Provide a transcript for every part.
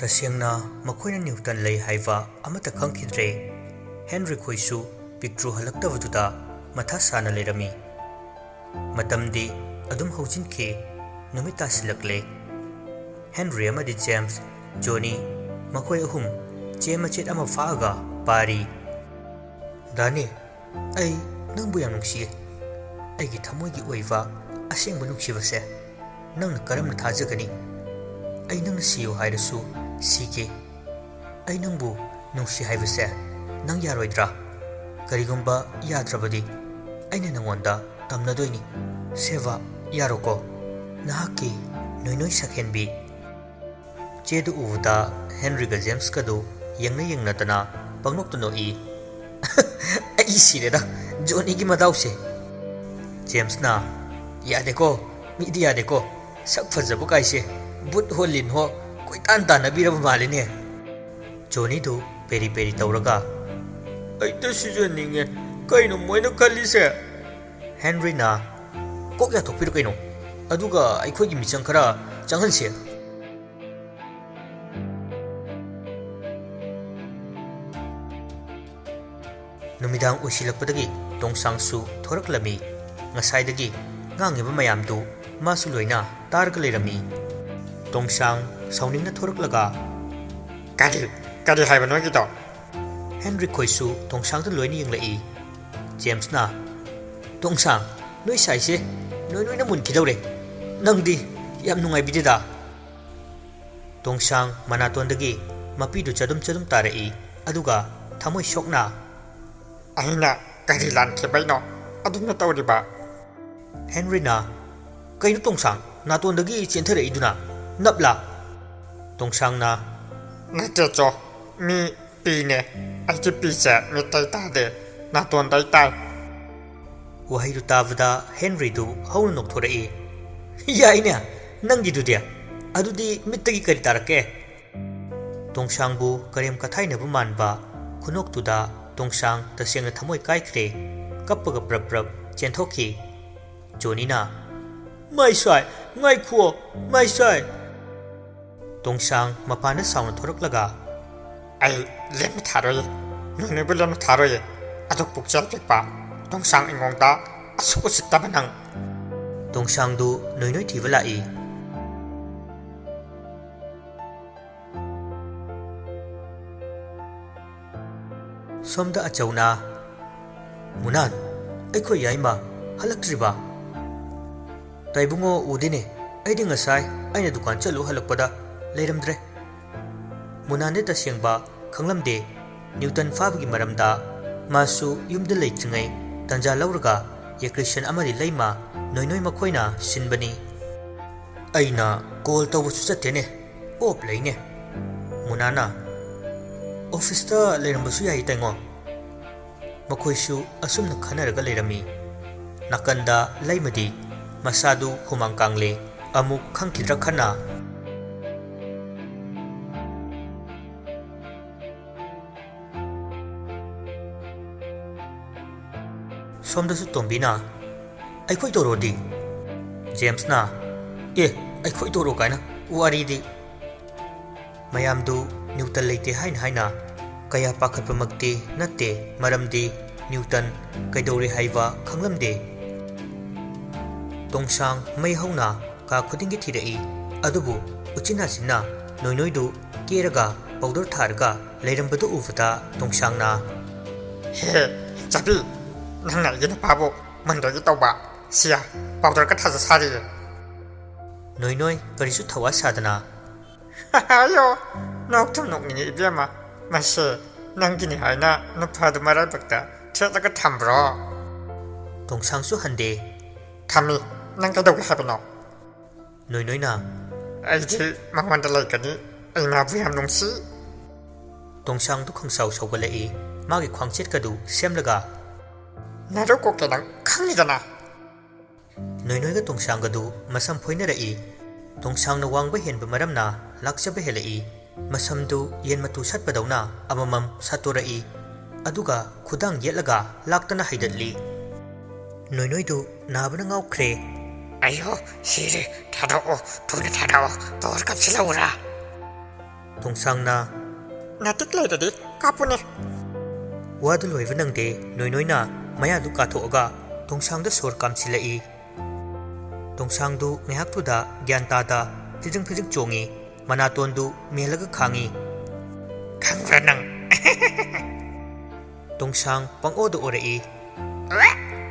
तसेंगना मखोइना Newton लई Hyva अमता खंखिद्रे Henry खोइसु पिक्ट्रू हलक्तबदुदा मथा साना Laramie मतमदी अदुम हौजिनखे नुमिता सिलकले Henry अमदी James जोनी मखोइ अहुम चेमचेत अमा फागा पारी दानी ऐ नंबु याम नुंसिये ऐगी थमोइगी ओइवा असेंगबु नुंसिबसे नंगना करमना थाजगनी ऐ नंगना सियो हाइरसु सीके ऐ नंबु नुंसि हाइबसे नंग यारोइद्रा करिगुंबा याद्रबदी ऐना नंगोंदा तमनदोइनी सेवा यारोको नहाकी नोइनोइ सखेनबी चेदु उवदा हेनरी गा जेम्स कदो यंगना पंगनोक्तनो ई ऐ सिरेदा जोनी की मदाउसे जेम्स ना यादेको मिदी यादेको सक फजबु काइसे बुट हो लिन हो कोई तान तानबीरब मालिने जोनी दु पेरी पेरी तौरगा ऐते सिजनिंगे कइनो मोइनो खल्लिसे हेनरी ना कोक या थोपिर कइनो अदुगा अइखोगी मिचंग खरा चंगनसे नुमिदांग उसिलकपदगी तोंगसांगसु थोरकलमी ngसाइदगी ngangiba mayamdu masu loina targa lerami tongshang sauningna thoraklaga kadi haiba no gito henry khoisu tongsang da loini yinglai james na tongsang noi saise noi na mun kidore nangdi yam nungai bidida tongsang manatondagi mapi du chadum tarai aduga thamoi shokna aina kadi lan kebaino adumna tawriba Henry na kaino tongsang natondagi chenthare iduna napla tongsang na natecho mi pine aji pisa mi taita de naton daitai wahai du tavda Henry du haunu nokthore e yaina nangi du dia adudi mittagi kari tarake tongsang bu karem kathaina bu manba khunok tuda tongsang tasengna thamoi kai khre kappaga prap chenthokhi Jonina Mai sai ngai khuo mai sai Tongsang mapana sauna thoroklaga ai lem tharoi nune bulam tharoi adok pukchal pekpa Tongsang ingongta asuko sittabanang Tongsang du noinoi thibala I Somda achauna Munan aiko yaima halaktriba Taibungo udine aidi ngasai aina dukan chalu halakpada leiramdre munane ta sengba khanglamde newton fabgi maramda masu yumda leitringai tanja lauraga ye christian amari leima noinoi makhoina sinbani aina call tawu chatene op leine munana office ta leirambasu yai taingo makhoisu asumna khanaraga leirami nakanda leimadi Masadu humang kangle amuk khangkidra khana somdasu tombina aikhoi torodi James na aikhoi toro kaina wari di mayamdu Newton leite haina kaya pakhatpamakte natte maramdi Newton kaidore haiwa khanglamde Tongsang mai hauna ka khudingi thirai adubu uchina sinna noinoi du keraga powder tharga leirambadu ufata tongsang na he chapi nangna yena pabo mandagi tawba sia powder ka thaja sari noinoi karisu thawa sadana ayo noktum nokni ibyama mase nangini haina nuphadu marai bakta theta thambro tongsang su hande thami nang ka dog habno noi na ai ji mangwan da lai kani ai na bu ham nong si tongsang du khangsau sawgale e magi khwangchet kadu semlaga na ro ko kenang khangni dana noi ga tongsang gadu masam phoina ra e tongsang na wangba hen ba maram na lakcha ba hele e masam du yen matu sat ba dauna amamam satura e aduga khudang yetlaga laktana haidatli noi du nabana ngau khre ayo sire thadao thune thadao tor kapsila ura Tongsangna Natik lay dadi kapune. wadu loiva nangde noina maya du kathoga Tongsangda sor kamsilai. Tongsangdu ngehaktuda gyantada phijing chongi manatondu melaga khangi. Khangfra nang. Tongsang pangodo orai.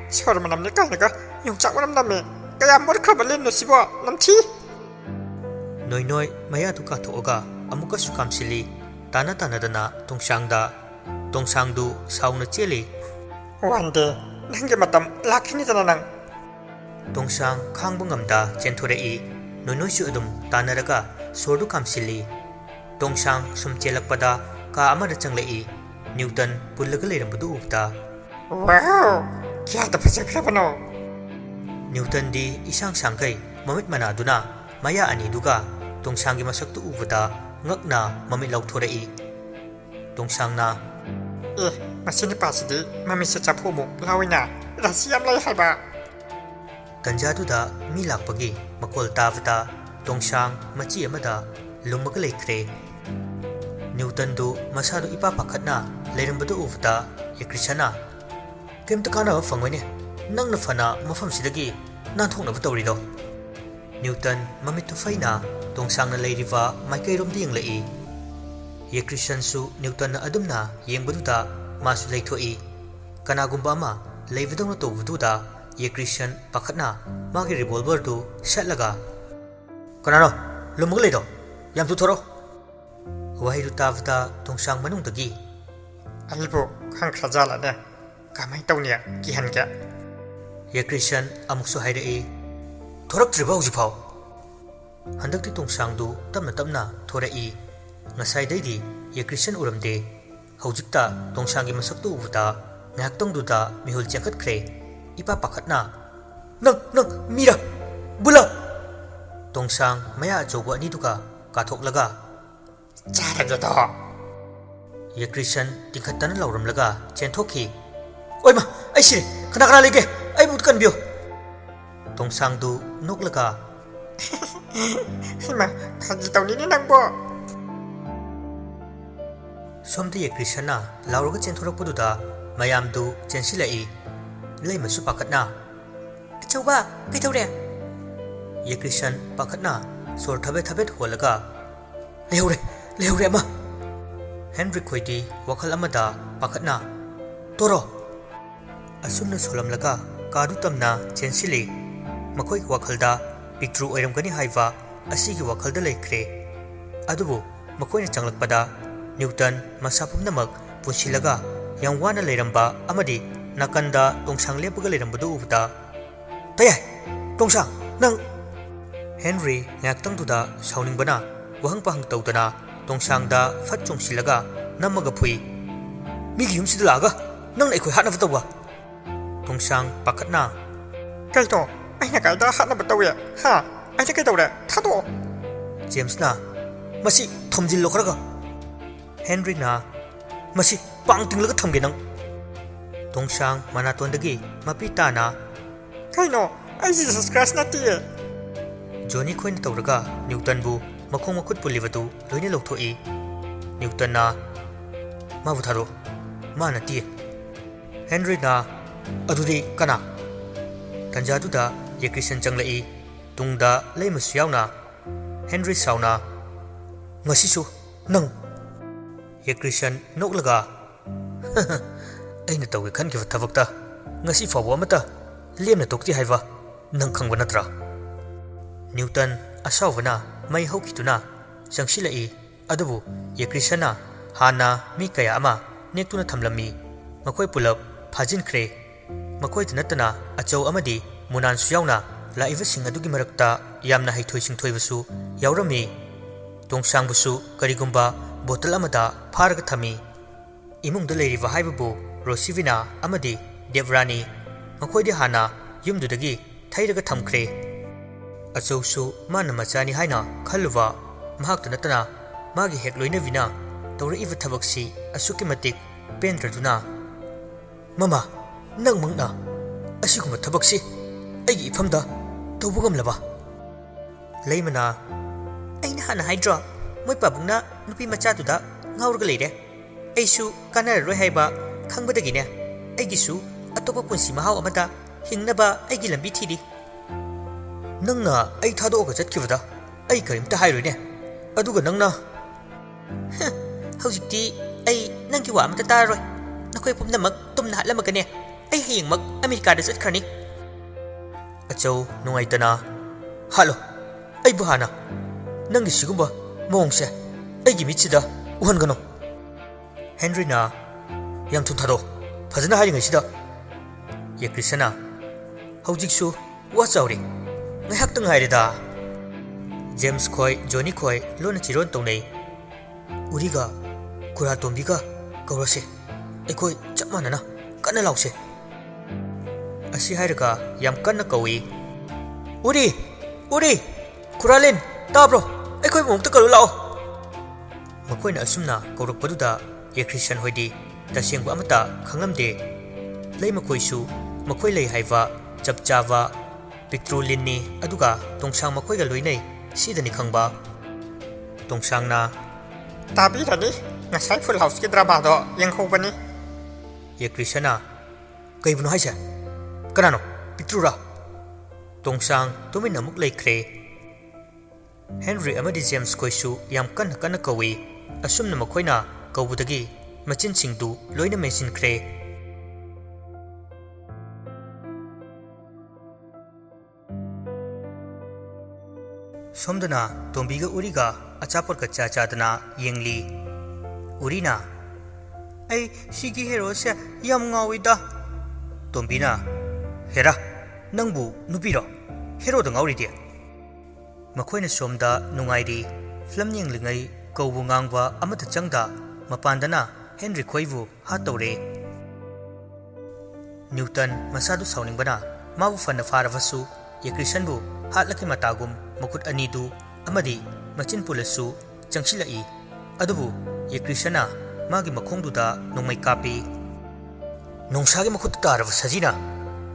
Sor manam ni kainaga yongchak manam name. Kaya mor khabalin no sibo namthi. Noi maya du kathoga amuka su kamsili tana dana Tongsangda Tongsangdu sauna cheli. One day nange matam lakhini dana nang. Tongsang khangbu ngamda chenthorei noi su adum tanaraga sordu kamsili. Tongsang sum chelakpada ka amada changlei Newton pullaga leirambadu ubda. Wow! Kya da phajakrabano. Newton di isang sangkai mamit manaduna maya ani duga Tongsangi masaktu ubada ngakna mamit lauthorei. Tongsangna Masini pasidi mami se chapumu lawina rasiyam lai haiba. Tanjaduda mi lakpagi makol tavada Tongsang machi amada lumaga leikre. Newton du masadu ipa pakhatna leirambadu ubda Yakrishana kemta kana fangwene nangna fana mafam sidagi nanthokna tawrido. Newton mamitu faina Tongsangna leiriva maikairom ding lei. Yakrishan su Newton na adumna yengbaduda masu leithoi. Kanagumba ama leivadongna tawbududa Yakrishan pakhatna magi revolver du shatlaga. Kanano lumug leido yam tu thoro. Wahidu tavda Tongsang manungdagi Alibu khangkhajala ne. Kamai tawnia kihan kya. Yakrishan amuksu hairei thoraktriba hujipau. Handakti Tongsangdu tamna thorai. Ngasaidaidi Yakrishan uramde. Haujikta Tongsangi masaktu ubuda ngahaktongduda mihul chengkhatkre. Ipa pakhatna nang mira bula. Tongsang maya achoba aniduga kathoklaga Charage to. Yakrishan tingkhatana lauramlaga chenthokhi. Oima aisi kana lege ai but kanbio. Tongsangdu noklaga Hima khaji tawni ni nangbo. Somdi Yakrishana lauraga chenthorappududa mayamdu chensilai leimasu pakhatna achoba kaithore. Yakrishan pakhatna sor thabet holaga lehure ma. Henry khoidi wakhal amada pakhatna toro asumna solamlaga kadu tamna chensili. Makoi wakhalda pictru oiramgani haiva asigi wakhalda leikre. Adubu makoina changlakpada Newton masapumnamak punsilaga yang wana leiramba amadi nakanda Tongsang lepaga leirambadu ubda. Tayai Tongsang nang. Henry ngaktangduda sauningbana wahang pahang tawdana Tongsangda fat chongsilaga namaga phui. Migi yumsida laga nang na ikoi hatna tawwa. Tongsang pakhatna Kaito aina kaida hatna batawe. Ha aina kaitawre thado. James na masi thomjil lokaraga. Henry na masi pangtinglaga thamge nang. Tongsang manatondagi mapita na Kaino ai Jesus Christ nati. Johnny khoin tawraga Newton bu makhong makhut pulivatu loine lokthoi. Newton na mabu tharo mana ti. Henry na adudi kana tanjaduda Yakrishan changlai tungda leimasu yauna. Henry sauna ngasisu nang. Yakrishan noklaga aina tawge khankiba thabakta ngasi fawa amata lemna tokti haiva nang khangba natra. Newton asawna mai hokituna changsilai adubu Yakrishana hana mi kaya ama nektuna thamlami. Makoi pulap phajinkhre. Makoi natana achau amadi munan su yauna laiva sing adugi marakta yamna haithoi singthoibasu yaurami. Tongsang busu karigumba bottle amada pharaga thami. Imungda leiriva haibabu Rosivina amadi Devrani makoidi hana yumdudagi thairaga thamkhre. Achausu mana machani haina khaluwa mahakta natana magi hek loina vina tawra iva thabaksi asuki matik pendraduna. Mama nang mangna asiguma thabaksi aigi ifamda tawbugamlaba. Leimana aina hana haidra ꯃꯣꯏ ꯄꯥꯕꯨꯡꯅ ꯅꯨꯄꯤ ꯃꯆꯥꯗꯨꯗ ꯉꯥꯎꯔꯒ ꯂꯩꯔꯦ ꯑꯩꯁꯨ ꯀꯥꯟꯅꯔꯔꯣꯏ ꯍꯥꯏꯕ ꯈꯪꯕꯗꯒꯤꯅꯦ ꯑꯩꯒꯤꯁꯨ ꯑꯇꯣꯞꯄ ꯄꯨꯟꯁꯤ ꯃꯍꯥꯎ ꯑꯃꯗ ꯍꯤꯡꯅꯕ ꯑꯩꯒꯤ ꯂꯝꯕꯤ ꯊꯤꯔꯤ ꯅꯪꯅ ꯑꯩ ꯊꯥꯗꯣꯛꯑꯒ ꯆꯠꯈꯤꯕꯗ ꯑꯩ ꯀꯔꯤꯝꯇ ꯍꯥꯏꯔꯣꯏꯅꯦ ꯑꯗꯨꯒ ꯅꯪꯅ ꯍꯧꯖꯤꯛꯇꯤ ꯑꯩ ꯅꯪꯒꯤ ꯋꯥ ꯑꯃꯇ ꯇꯥꯔꯔꯣꯏ ꯅꯈꯣꯏ ꯄꯨꯝꯅꯃꯛ ꯇꯨꯝꯅ ꯍꯥꯠꯂꯝꯃꯒꯅꯦ ꯑꯩ ꯍꯌꯦꯡꯃꯛ ꯑꯃꯦꯔꯤꯀꯥꯗ ꯆꯠꯈ꯭ꯔꯅꯤ ꯑꯆꯧ ꯅꯨꯡꯉꯥꯏꯇꯅ ꯍꯥꯠꯂꯣ ꯑꯩꯕꯨ ꯍꯥꯟꯅ ꯅꯪꯒꯤ ꯁꯤꯒꯨꯝꯕ ꯃꯑꯣꯡꯁꯦ ꯑꯩꯒꯤ ꯃꯤꯠꯁꯤꯗ ꯎꯍꯟꯒꯅꯨ ꯍꯦꯟꯔꯤꯅ ꯌꯥꯝ ꯊꯨꯅ ꯊꯥꯗꯣꯛ ꯐꯖꯅ ꯍꯥꯏꯔꯤꯉꯩꯁꯤꯗ ꯌꯦꯀ꯭ꯔꯤꯁꯅ ꯍꯧꯖꯤꯛꯁꯨ ꯋꯥ ꯆꯥꯎꯔꯤ ꯉꯥꯏꯍꯥꯛꯇ ꯉꯥꯏꯔꯦꯗ ꯖꯦꯝꯁ ꯈꯣꯏ ꯖꯣꯅꯤ ꯈꯣꯏ ꯂꯣꯟꯅ ꯆꯤꯔꯣꯟ ꯇꯧꯅꯩ ꯎꯔꯤꯒ ꯈꯨꯔꯥꯇꯣꯝꯕꯤꯒ ꯀꯧꯔꯁꯦ ꯑꯩꯈꯣꯏ ꯆꯞ ꯃꯥꯟꯅꯅ ꯀꯟꯅ ꯂꯥꯎꯁꯦ ꯑꯁꯤ ꯍꯥꯏꯔꯒ ꯌꯥꯝ ꯀꯟꯅ ꯀꯧꯏ ꯎꯔꯤ ꯎꯔꯤ ꯈꯨꯔꯥꯂꯤꯟ ꯇꯥꯕ꯭ꯔꯣ ꯑꯩꯈꯣꯏ ꯃꯨꯛꯇ ꯀꯧꯔꯨ ꯂꯥꯛꯑꯣ ꯃꯈꯣꯏꯅ ꯑꯁꯨꯝꯅ ꯀꯧꯔꯛꯄꯗꯨꯗ ꯌꯦꯀ꯭ꯔꯤꯁꯟ ꯍꯣꯏꯗꯤ ꯇꯁꯦꯡꯕ ꯑꯃꯠꯇ ꯈꯪꯂꯝꯗꯦ ꯂꯩ ꯃꯈꯣꯏꯁꯨ ꯃꯈꯣꯏ ꯂꯩ ꯍꯥꯏꯕ ꯆꯞ ꯆꯥꯕ ꯄꯤꯛꯇ꯭ꯔꯨ ꯂꯤꯟꯅꯤ ꯑꯗꯨꯒ ꯇꯣꯡꯁꯥꯡ ꯃꯈꯣꯏꯒ ꯂꯣꯏꯅꯩ ꯁꯤꯗꯅꯤ ꯈꯪꯕ ꯇꯣꯡꯁꯥꯡꯅ ꯇꯥꯕꯤꯔꯅꯤ ꯉꯁꯥꯏ ꯐꯨꯜ ꯍꯥꯎꯁꯀꯤ ꯗ꯭ꯔꯃꯥꯗꯣ ꯌꯦꯡꯍꯧꯕꯅꯤ ꯌꯦꯀ꯭ꯔꯤꯁꯅ ꯀꯩꯕꯨꯅꯣ ꯍꯥꯏꯁꯦ ꯀꯅꯥꯅꯣ ꯄꯤꯛꯇ꯭ꯔꯨꯔꯥ ꯇꯣꯡꯁꯥꯡ ꯇꯨꯃꯤꯟꯅ ꯑꯃꯨꯛ ꯂꯩꯈ꯭ꯔꯦ ꯍꯦꯟꯔꯤ ꯑꯃꯗꯤ ꯖꯦꯝꯁ ꯈꯣꯏꯁꯨ ꯌꯥꯝ ꯀꯟꯅ ꯀꯟꯅ ꯀꯧꯏ ꯑꯁꯨꯝꯅ ꯃꯈꯣꯏꯅ ꯀꯧꯕꯗꯒꯤ ꯃꯆꯤꯟꯁꯤꯡꯗꯨ ꯂꯣꯏꯅ ꯃꯦꯟꯁꯤꯟꯈ꯭ꯔꯦ ꯁꯣꯝꯗꯅ ꯇꯣꯝꯕꯤꯒ ꯎꯔꯤꯒ ꯑꯆꯥꯄꯣꯠꯀ ꯆꯥꯗꯅ ꯌꯦꯡꯂꯤ ꯎꯔꯤꯅ ꯑꯩ ꯁꯤꯒꯤ ꯍꯦꯔꯣꯁꯦ ꯌꯥꯝ ꯉꯥꯎꯏꯗ ꯇꯣꯝꯕꯤꯅ ꯍꯦꯔꯥ ꯅꯪꯕꯨ ꯅꯨꯄꯤꯔꯣ ꯍꯦꯔꯣꯗ ꯉꯥꯎꯔꯤꯗꯤ ꯃꯈꯣꯏꯅ ꯁꯣꯝꯗ ꯅꯨꯡꯉꯥꯏꯔꯤ ꯐꯤꯂꯝ ꯌꯦꯡꯂꯤꯉꯩ ꯀꯧꯕ ꯉꯥꯡꯕ ꯑꯃꯠꯇ ꯆꯪꯗ ꯃꯄꯥꯟꯗꯅ ꯍꯦꯟꯔꯤ ꯈꯣꯏꯕꯨ ꯍꯥꯠꯇꯧꯔꯦ ꯅ꯭ꯌꯨꯇꯟ ꯃꯁꯥꯗꯨ ꯁꯥꯎꯅꯤꯡꯕꯅ ꯃꯥꯕꯨ ꯐꯅ ꯐꯥꯔꯕꯁꯨ ꯌꯦꯀ꯭ꯔꯤꯁꯟꯕꯨ ꯍꯥꯠꯂꯛꯀꯤ ꯃꯇꯥꯒꯨꯝ ꯃꯈꯨꯠ ꯑꯅꯤꯗꯨ ꯑꯃꯗꯤ ꯃꯆꯤꯟ ꯄꯨꯜꯂꯁꯨ ꯆꯪꯁꯤꯜꯂꯛꯏ ꯑꯗꯨꯕꯨ ꯌꯦꯀ꯭ꯔꯤꯁꯟꯅ ꯃꯥꯒꯤ ꯃꯈꯣꯡꯗꯨꯗ ꯅꯣꯡꯃꯩ ꯀꯥꯞꯄꯤ ꯅꯣꯡꯁꯥꯒꯤ ꯃꯈꯨꯠꯇ ꯇꯥꯔꯕ ꯁꯖꯤꯅ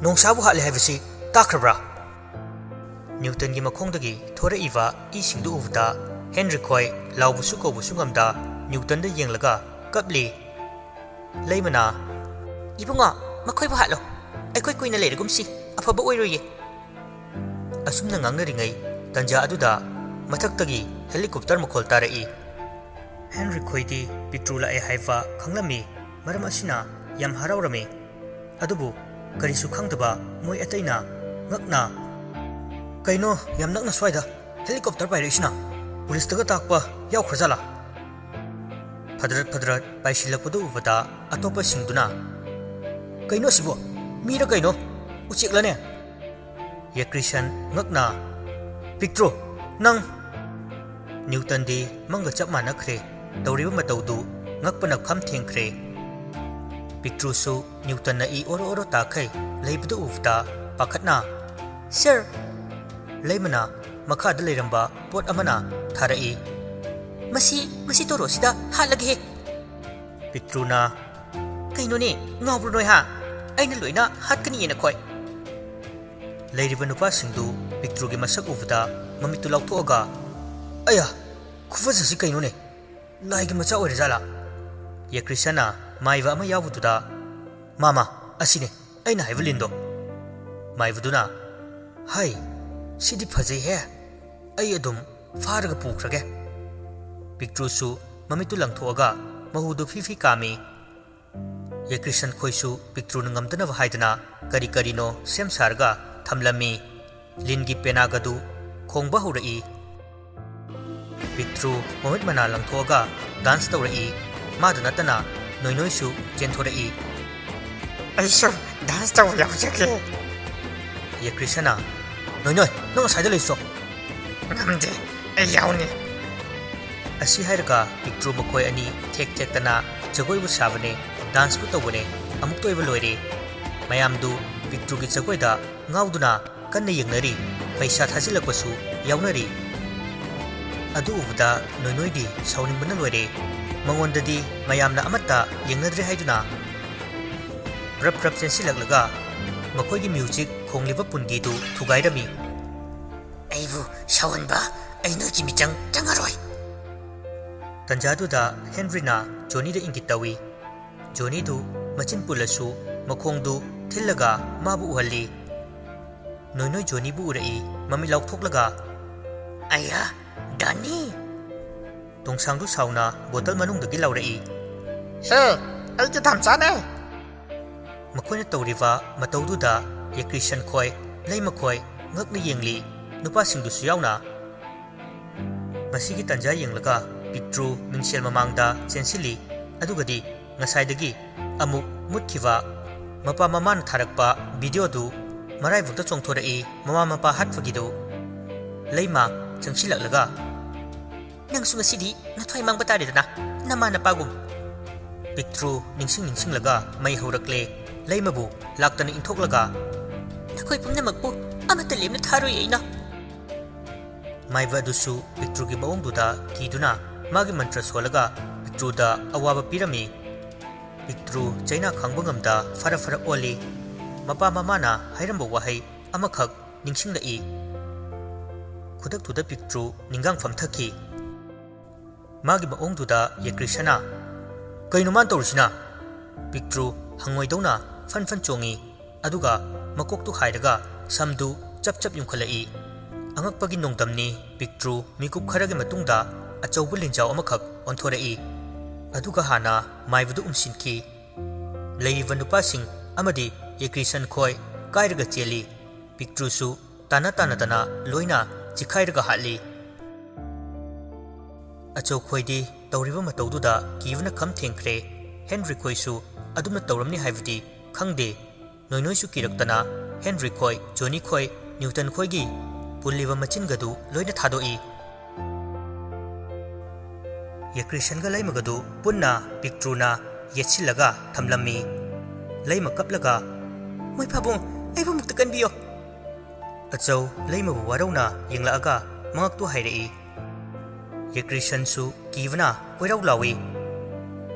ꯅꯣꯡꯁꯥꯕꯨ ꯍꯥꯠꯂꯦ ꯍꯥꯏꯕꯁꯤ ꯇꯥꯈ꯭ꯔꯕ꯭ꯔꯥ ꯅ꯭ꯌꯨꯇꯟꯒꯤ ꯃꯈꯣꯡꯗꯒꯤ ꯊꯣꯔꯛꯏꯕ ꯏꯁꯤꯡꯗꯨ ꯎꯕꯗ ꯍꯦꯟꯔꯤ ꯈꯣꯏ ꯂꯥꯎꯕꯁꯨ ꯀꯧꯕꯁꯨ ꯉꯝꯗ ꯅ꯭ꯌꯨꯇꯟꯗ ꯌꯦꯡꯂꯒ ꯀꯞꯂꯤ ꯂꯩꯃꯅ ꯏꯕꯨꯡꯉꯣ ꯃꯈꯣꯏꯕꯨ ꯍꯥꯠꯂꯣ ꯑꯩꯈꯣꯏ ꯀꯨꯏꯅ ꯂꯩꯔꯒꯨꯝꯁꯤ ꯑꯐꯕ ꯑꯣꯏꯔꯣꯏꯌꯦ ꯑꯁꯨꯝꯅ ꯉꯥꯡꯅꯔꯤꯉꯩ ꯇꯟꯖꯥ ꯑꯗꯨꯗ ꯃꯊꯛꯇꯒꯤ ꯍꯦꯂꯤꯀꯣꯞꯇꯔ ꯃꯈꯣꯜ ꯇꯥꯔꯛꯏ ꯍꯦꯟꯔꯤ ꯈꯣꯏꯗꯤ ꯄꯤꯛꯇ꯭ꯔꯨ ꯂꯥꯛꯑꯦ ꯍꯥꯏꯕ ꯈꯪꯂꯝꯃꯤ ꯃꯔꯝ ꯑꯁꯤꯅ ꯌꯥꯝ ꯍꯔꯥꯎꯔꯝꯃꯤ ꯑꯗꯨꯕꯨ ꯀꯔꯤꯁꯨ ꯈꯪꯗꯕ ꯃꯣꯏ ꯑꯇꯩꯅ ꯉꯛꯅ ꯀꯩꯅꯣ ꯌꯥꯝ ꯅꯛꯅ ꯁ꯭ꯋꯥꯏꯗ ꯍꯦꯂꯤꯀꯣꯞꯇꯔ ꯄꯥꯏꯔꯛꯏꯁꯤꯅ ꯄꯨꯂꯤꯁꯇꯒ ꯇꯥꯛꯄ ꯌꯥꯎꯈ꯭ꯔꯖꯥꯠꯂꯥ ꯐꯗ꯭ꯔꯠ ꯄꯥꯏꯁꯤꯜꯂꯛꯄꯗꯨ ꯎꯕꯗ ꯑꯇꯣꯞꯄꯁꯤꯡꯗꯨꯅ ꯀꯩꯅꯣ ꯁꯤꯕꯣ ꯃꯤꯔ ꯀꯩꯅꯣ ꯎꯆꯦꯛꯂꯅꯦ ꯌꯦꯀ꯭ꯔꯤꯁꯟ ꯉꯛꯅ ꯄꯤꯛꯇ꯭ꯔꯨ ꯅꯪ ꯅ꯭ꯌꯨꯇꯟꯗꯤ ꯃꯪꯒ ꯆꯞ ꯃꯥꯟꯅꯈ꯭ꯔꯦ ꯇꯧꯔꯤꯕ ꯃꯇꯧꯗꯨ ꯉꯛꯄꯅ ꯈꯝ ꯊꯦꯡꯈ꯭ꯔꯦ ꯄꯤꯛꯇ꯭ꯔꯨꯁꯨ ꯅ꯭ꯌꯨꯇꯟꯅ ꯏ ꯑꯣꯔꯣ ꯑꯣꯔꯣ ꯇꯥꯈꯩ ꯂꯩꯕꯗꯨ ꯎꯕꯗ ꯄꯥꯈꯠꯅ ꯁꯔ ꯂꯩꯃꯅ ꯃꯈꯥꯗ ꯂꯩꯔꯝꯕ ꯄꯣꯠ ꯑꯃꯅ ꯊꯥꯔꯛꯏ ꯃꯁꯤ ꯇꯣꯔꯣꯁꯤꯗ ꯍꯥꯠꯂꯒꯦ ꯄꯤꯛꯇ꯭ꯔꯨꯅ ꯀꯩꯅꯣꯅꯦ ꯉꯥꯎꯕ꯭ꯔꯣ ꯅꯣꯏ ꯍꯥ ꯑꯩꯅ ꯂꯣꯏꯅ ꯍꯥꯠꯀꯅꯤꯌꯦ ꯅꯈꯣꯏ ꯂꯩꯔꯤꯕ ꯅꯨꯄꯥꯁꯤꯡꯗꯨ ꯄꯤꯛꯇ꯭ꯔꯨꯒꯤ ꯃꯁꯛ ꯎꯕꯗ ꯃꯃꯤꯠꯇꯨ ꯂꯥꯎꯊꯣꯛꯑꯒ ꯑꯌꯥ ꯈꯨꯐꯖꯁꯤ ꯀꯩꯅꯣꯅꯦ ꯂꯥꯏꯒꯤ ꯃꯆꯥ ꯑꯣꯏꯔꯖꯥꯠꯂꯥ ꯌꯦꯀ꯭ꯔꯤꯁꯟꯅ ꯃꯥꯏꯕ ꯑꯃ ꯌꯥꯎꯕꯗꯨꯗ ꯃꯥꯃꯥ ꯑꯁꯤꯅꯦ ꯑꯩꯅ ꯍꯥꯏꯕ ꯂꯤꯟꯗꯣ ꯃꯥꯏꯕꯗꯨꯅ ꯍꯥꯏ ꯁꯤꯗꯤ ꯐꯖꯩꯍꯦ ꯑꯩ ꯑꯗꯨꯝ ꯐꯥꯔꯒ ꯄꯨꯈ꯭ꯔꯒꯦ ꯄꯤꯛꯇ꯭ꯔꯨꯁꯨ ꯃꯃꯤꯠꯇꯨ ꯂꯪꯊꯣꯛꯑꯒ ꯃꯍꯨꯗꯨ ꯐꯤ ꯀꯥꯝꯃꯤ ꯌꯦꯀ꯭ꯔꯤꯁꯟ ꯈꯣꯏꯁꯨ ꯄꯤꯛꯇ꯭ꯔꯨꯅ ꯉꯝꯗꯅꯕ ꯍꯥꯏꯗꯅ ꯀꯔꯤ ꯀꯔꯤꯅꯣ ꯁꯦꯝ ꯁꯥꯔꯒ ꯊꯝꯂꯝꯃꯤ ꯂꯤꯟꯒꯤ ꯄꯦꯅꯥꯒꯗꯨ ꯈꯣꯡꯕ ꯍꯧꯔꯛꯏ ꯄꯤꯛꯇ꯭ꯔꯨ ꯃꯃꯤꯠ ꯃꯅꯥ ꯂꯪꯊꯣꯛꯑꯒ ꯗꯥꯟꯁ ꯇꯧꯔꯛꯏ ꯃꯥꯗ ꯅꯠꯇꯅ ꯅꯣꯏꯅꯣꯏꯁꯨ ꯆꯦꯟꯊꯣꯔꯛꯏ ꯑꯩꯁꯨ ꯗꯥꯟꯁ ꯇꯧꯕ ꯌꯥꯎꯖꯒꯦ ꯌꯦꯀ꯭ꯔꯤꯁꯟꯅ ꯅꯣꯏꯅꯣꯏ ꯅꯪ ꯑꯁꯥꯏꯗ ꯂꯩꯁꯣ ꯉꯝꯗꯦ ꯑꯩ ꯌꯥꯎꯅꯤ ꯑꯁꯤ ꯍꯥꯏꯔꯒ ꯄꯤꯛꯇ꯭ꯔꯨ ꯃꯈꯣꯏ ꯑꯅꯤ ꯊꯦꯛꯇꯅ ꯖꯒꯣꯏꯕꯨ ꯁꯥꯕꯅꯦ ꯗꯥꯟꯁꯄꯨ ꯇꯧꯕꯅꯦ ꯑꯃꯨꯛꯇ ꯑꯣꯏꯕ ꯂꯣꯏꯔꯦ ꯃꯌꯥꯝꯗꯨ ꯄꯤꯛꯇ꯭ꯔꯨꯒꯤ ꯖꯒꯣꯏꯗ ꯉꯥꯎꯗꯨꯅ ꯀꯟꯅ ꯌꯦꯡꯅꯔꯤ ꯄꯩꯁꯥ ꯊꯥꯖꯤꯜꯂꯛꯄꯁꯨ ꯌꯥꯎꯅꯔꯤ ꯑꯗꯨ ꯎꯕꯗ ꯅꯣꯏꯅꯣꯏꯗꯤ ꯁꯥꯎꯅꯤꯡꯕꯅ ꯂꯣꯏꯔꯦ ꯃꯉꯣꯟꯗꯗꯤ ꯃꯌꯥꯝꯅ ꯑꯃꯠꯇ ꯌꯦꯡꯅꯗ꯭ꯔꯦ ꯍꯥꯏꯗꯨꯅ ꯔꯞ ꯆꯦꯟꯁꯤꯜꯂꯛꯂꯒ ꯃꯈꯣꯏꯒꯤ ꯃ꯭ꯌꯨꯖꯤꯛ ꯈꯣꯡꯂꯤꯕ ꯄꯨꯟꯗꯤꯗꯨ ꯊꯨꯒꯥꯏꯔꯝꯃꯤ ꯑꯩꯕꯨ ꯁꯥꯎꯍꯟꯕ ꯑꯩ ꯅꯣꯏꯒꯤ ꯃꯤꯆꯪ ꯆꯪꯉꯔꯣꯏ ꯇꯟꯖꯥꯗꯨꯗ ꯍꯦꯟꯔꯤꯅ ꯖꯣꯅꯤꯗ ꯏꯪꯒꯤꯠ ꯇꯧꯏ꯫ ꯖꯣꯅꯤꯗꯨ ꯃꯆꯤꯟ ꯄꯨꯜꯂꯁꯨ ꯃꯈꯣꯡꯗꯨ ꯊꯤꯜꯂꯒ ꯃꯥꯕꯨ ꯎꯍꯜꯂꯤ꯫ ꯅꯣꯏꯅꯣꯏ ꯖꯣꯅꯤꯕꯨ ꯎꯔꯛꯏ ꯃꯃꯤꯠ ꯂꯥꯎꯊꯣꯛꯂꯒ ꯑꯌꯥ ꯗꯥꯅꯤ ꯇꯣꯡꯁꯥꯡꯗꯨ ꯁꯥꯎꯅ ꯕꯣꯇꯜ ꯃꯅꯨꯡꯗꯒꯤ ꯂꯥꯎꯔꯛꯏ꯫ ꯍꯦ ꯑꯩꯒꯤ ꯙꯝꯆꯥꯅꯦ꯫ ꯃꯈꯣꯏꯅ ꯇꯧꯔꯤꯕ ꯃꯇꯧꯗꯨꯗ ꯌꯦꯀ꯭ꯔꯤꯁꯟ ꯈꯣꯏ ꯂꯩꯃ ꯈꯣꯏ ꯉꯛꯅ ꯌꯦꯡꯂꯤ ꯅꯨꯄꯥꯁꯤꯡꯗꯨꯁꯨ ꯌꯥꯎꯅ꯫ ꯃꯁꯤꯒꯤ ꯇꯟꯖꯥ ꯌꯦꯡꯂꯒ ꯄꯤꯛꯇ꯭ꯔꯨ ꯃꯤꯡꯁꯦꯜ ꯃꯃꯥꯡꯗ ꯆꯦꯟꯁꯤꯜꯂꯤ ꯑꯗꯨꯒꯗꯤ ꯉꯁꯥꯏꯗꯒꯤ ꯑꯃꯨꯛ ꯃꯨꯠꯈꯤꯕ ꯃꯄꯥ ꯃꯃꯥꯅ ꯊꯥꯔꯛꯄ ꯚꯤꯗꯤꯑꯣꯗꯨ ꯃꯔꯥꯏꯕꯛꯇ ꯆꯣꯡꯊꯣꯔꯛꯏ ꯃꯃꯥ ꯃꯄꯥ ꯍꯥꯠꯄꯒꯤꯗꯨ꯫ ꯂꯩꯃ ꯆꯪꯁꯤꯜꯂꯛꯂꯒ ꯅꯪꯁꯨ ꯉꯁꯤꯗꯤ ꯅꯊ꯭ꯋꯥꯏ ꯃꯥꯡꯕ ꯇꯥꯔꯦꯗꯅ ꯅꯃꯥ ꯅꯄꯥꯒꯨꯝ꯫ ꯄꯤꯛꯇ꯭ꯔꯨ ꯅꯤꯡꯁꯤꯡꯂꯒ ꯃꯩ ꯍꯧꯔꯛꯂꯦ ꯂꯩꯃꯕꯨ ꯂꯥꯛꯇꯅ ꯏꯟꯊꯣꯛꯂꯒ ꯅꯈꯣꯏ ꯄꯨꯝꯅꯃꯛꯄꯨ ꯑꯃꯠꯇ ꯂꯦꯝꯅ ꯊꯥꯔꯣꯏ ꯑꯩꯅ꯫ ꯃꯥꯏꯕ ꯑꯗꯨꯁꯨ ꯄꯤꯛꯇ꯭ꯔꯨꯒꯤ ꯃꯑꯣꯡꯗꯨꯗ ꯀꯤꯗꯨꯅ ꯃꯥꯒꯤ ꯃꯟꯇ꯭ꯔ ꯁꯣꯜꯂꯒ ꯄꯤꯛꯇ꯭ꯔꯨꯗ ꯑꯋꯥꯕ ꯄꯤꯔꯝꯃꯤ꯫ ꯄꯤꯛꯇ꯭ꯔꯨ ꯆꯩꯅꯥ ꯈꯥꯡꯕ ꯉꯝꯗ ꯐꯔ ꯑꯣꯜꯂꯤ꯫ ꯃꯄꯥ ꯃꯃꯥꯅ ꯍꯥꯏꯔꯝꯕ ꯋꯥꯍꯩ ꯑꯃꯈꯛ ꯅꯤꯡꯁꯤꯡꯂꯛꯏ꯫ ꯈꯨꯗꯛꯇꯨꯗ ꯄꯤꯛꯇ꯭ꯔꯨ ꯅꯤꯡꯒꯥꯡ ꯐꯝꯊꯈꯤ꯫ ꯃꯥꯒꯤ ꯃꯑꯣꯡꯗꯨꯗ ꯌꯦꯀ꯭ꯔꯤꯁꯟꯅ ꯀꯩꯅꯣ ꯃꯥꯅ ꯇꯧꯔꯤꯁꯤꯅ? ꯄꯤꯛꯇ꯭ꯔꯨ ꯍꯪꯉꯣꯏꯗꯧꯅ ꯐꯟ ꯆꯣꯡꯉꯤ ꯑꯗꯨꯒ ꯃꯀꯣꯛꯇꯨ ꯍꯥꯏꯔꯒ ꯁꯝꯗꯨ ꯆꯞ ꯌꯨꯡꯈꯠꯂꯛꯏ꯫ ꯑꯉꯛꯄꯒꯤ ꯅꯣꯡꯗꯝꯅꯤ ꯄꯤꯛꯇ꯭ꯔꯨ ꯃꯤꯀꯨꯞ ꯈꯔꯒꯤ ꯃꯇꯨꯡꯗ ꯑꯆꯧꯕ ꯂꯤꯟꯖꯥꯎ ꯑꯃꯈꯛ ꯑꯣꯟꯊꯣꯔꯛꯏ ꯑꯗꯨꯒ ꯍꯥꯟꯅ ꯃꯥꯏꯕꯗꯨ ꯎꯝꯁꯤꯟꯈꯤ꯫ ꯂꯩꯔꯤꯕ ꯅꯨꯄꯥꯁꯤꯡ ꯑꯃꯗꯤ ꯌꯦꯀ꯭ꯔꯤꯁꯟ ꯈꯣꯏ ꯀꯥꯏꯔꯒ ꯆꯦꯜꯂꯤ꯫ ꯄꯤꯛꯇ꯭ꯔꯨꯁꯨ ꯇꯥꯟꯅꯗꯅ ꯂꯣꯏꯅ ꯆꯤꯈꯥꯏꯔꯒ ꯍꯥꯠꯂꯤ꯫ ꯑꯆꯧ ꯈꯣꯏꯗꯤ ꯇꯧꯔꯤꯕ ꯃꯇꯧꯗꯨꯗ ꯀꯤꯕꯅ ꯈꯝ ꯊꯦꯡꯈ꯭ꯔꯦ꯫ ꯍꯦꯟꯔꯤ ꯈꯣꯏꯁꯨ ꯑꯗꯨꯝꯅ ꯇꯧꯔꯝꯅꯤ ꯍꯥꯏꯕꯗꯤ ꯈꯪꯗꯦ꯫ ꯅꯣꯏꯅꯣꯏꯁꯨ ꯀꯤꯔꯛꯇꯅ ꯍꯦꯟꯔꯤ ꯈꯣꯏ ꯖꯣꯅꯤ ꯈꯣꯏ ꯅ꯭ꯌꯨꯇꯟ ꯈꯣꯏꯒꯤ ꯄꯨꯜꯂꯤꯕ ꯃꯆꯤꯟꯒꯗꯨ ꯂꯣꯏꯅ ꯊꯥꯗꯣꯛꯏ꯫ ꯌꯦꯀ꯭ꯔꯤꯁꯟꯒ ꯂꯩꯃꯒꯗꯨ ꯄꯨꯟꯅ ꯄꯤꯛꯇ꯭ꯔꯨꯅ ꯌꯦꯠꯁꯤꯜꯂꯒ ꯊꯝꯂꯝꯃꯤ꯫ ꯂꯩꯃ ꯀꯞꯂꯒ ꯃꯣꯏ ꯄꯥꯕꯨꯡ ꯑꯩꯕꯨ ꯑꯃꯨꯛꯇ ꯀꯟꯕꯤꯌꯣ꯫ ꯑꯆꯧ ꯂꯩꯃꯕꯨ ꯋꯥꯔꯧꯅ ꯌꯦꯡꯂꯛꯑꯒ ꯃꯉꯛꯇꯨ ꯍꯥꯏꯔꯛꯏ꯫ ꯌꯦꯀ꯭ꯔꯤꯁꯟꯁꯨ ꯀꯤꯕꯅ ꯀꯣꯏꯔꯥꯎ ꯂꯥꯎꯏ꯫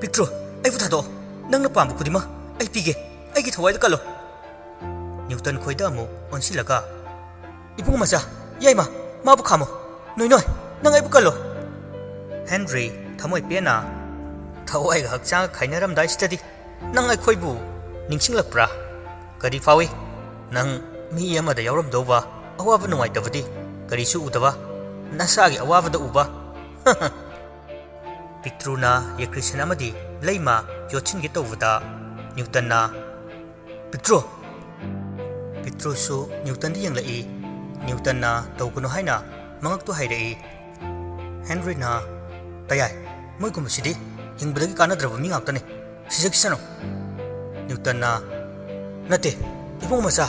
ꯄꯤꯛꯇ꯭ꯔꯨ ꯑꯩꯕꯨ ꯊꯥꯗꯣꯛꯑꯣ ꯅꯪꯅ ꯄꯥꯝꯕ ꯈꯨꯗꯤꯡꯃꯛ ꯑꯩ ꯄꯤꯒꯦ ꯑꯩꯒꯤ ꯊꯋꯥꯏꯗ ꯀꯜꯂꯣ꯫ ꯅ꯭ꯌꯨꯇꯟ ꯈꯣꯏꯗ ꯑꯃꯨꯛ ꯑꯣꯟꯁꯤꯜꯂꯒ ꯏꯕꯨꯡ ꯃꯆꯥ ꯌꯥꯏꯃ ꯃꯥꯕꯨ ꯈꯥꯝꯃꯣ ꯅꯣꯏ ꯅꯪ ꯑꯩꯕꯨ ꯀꯜꯂꯣ꯫ ꯍꯦꯟꯔꯤ ꯊꯃꯣꯏ ꯄꯦꯟꯅ ꯊꯋꯥꯏꯒ ꯍꯛꯆꯥꯡꯒ ꯈꯥꯏꯅꯔꯝꯗꯥꯏꯁꯤꯗꯗꯤ ꯅꯪ ꯑꯩꯈꯣꯏꯕꯨ ꯅꯤꯡꯁꯤꯡꯂꯛꯄ꯭ꯔꯥ? ꯀꯔꯤ ꯐꯥꯎꯏ? ꯅꯪ ꯃꯤ ꯑꯃꯗ ꯌꯥꯎꯔꯝꯗꯧꯕ ꯑꯋꯥꯕ ꯅꯨꯡꯉꯥꯏꯇꯕꯗꯤ ꯀꯔꯤꯁꯨ ꯎꯗꯕ ꯅꯁꯥꯒꯤ ꯑꯋꯥꯕꯗ ꯎꯕ꯫ ꯄꯤꯛꯇ꯭ꯔꯨꯅ ꯌꯦꯀ꯭ꯔꯤꯁꯟ ꯑꯃꯗꯤ ꯂꯩꯃ ꯌꯣꯠꯁꯤꯟꯒꯦ ꯇꯧꯕꯗ ꯅ꯭ꯌꯨꯇꯟꯅ ꯄꯤꯛꯇ꯭ꯔꯨ! ꯄꯤꯛꯇ꯭ꯔꯨꯁꯨ ꯅ꯭ꯌꯨꯇꯟꯗ ꯌꯦꯡꯂꯛꯏ꯫ ꯅ꯭ꯌꯨꯇꯟꯅ ꯇꯧꯒꯅꯨ ꯍꯥꯏꯅ ꯃꯉꯛꯇꯨ ꯍꯥꯏꯔꯛꯏ꯫ ꯍꯦꯟꯔꯤꯅ ꯇꯌꯥꯏ ꯃꯣꯏꯒꯨꯝꯕꯁꯤꯗꯤ ꯍꯤꯡꯕꯗꯒꯤ ꯀꯥꯟꯅꯗ꯭ꯔꯕ ꯃꯤ ꯉꯥꯛꯇꯅꯤ ꯁꯤꯖꯈꯤꯁꯅꯨ꯫ ꯅ꯭ꯌꯨꯇꯟꯅ ꯅꯠꯇꯦ ꯏꯕꯨꯡ ꯃꯆꯥ꯫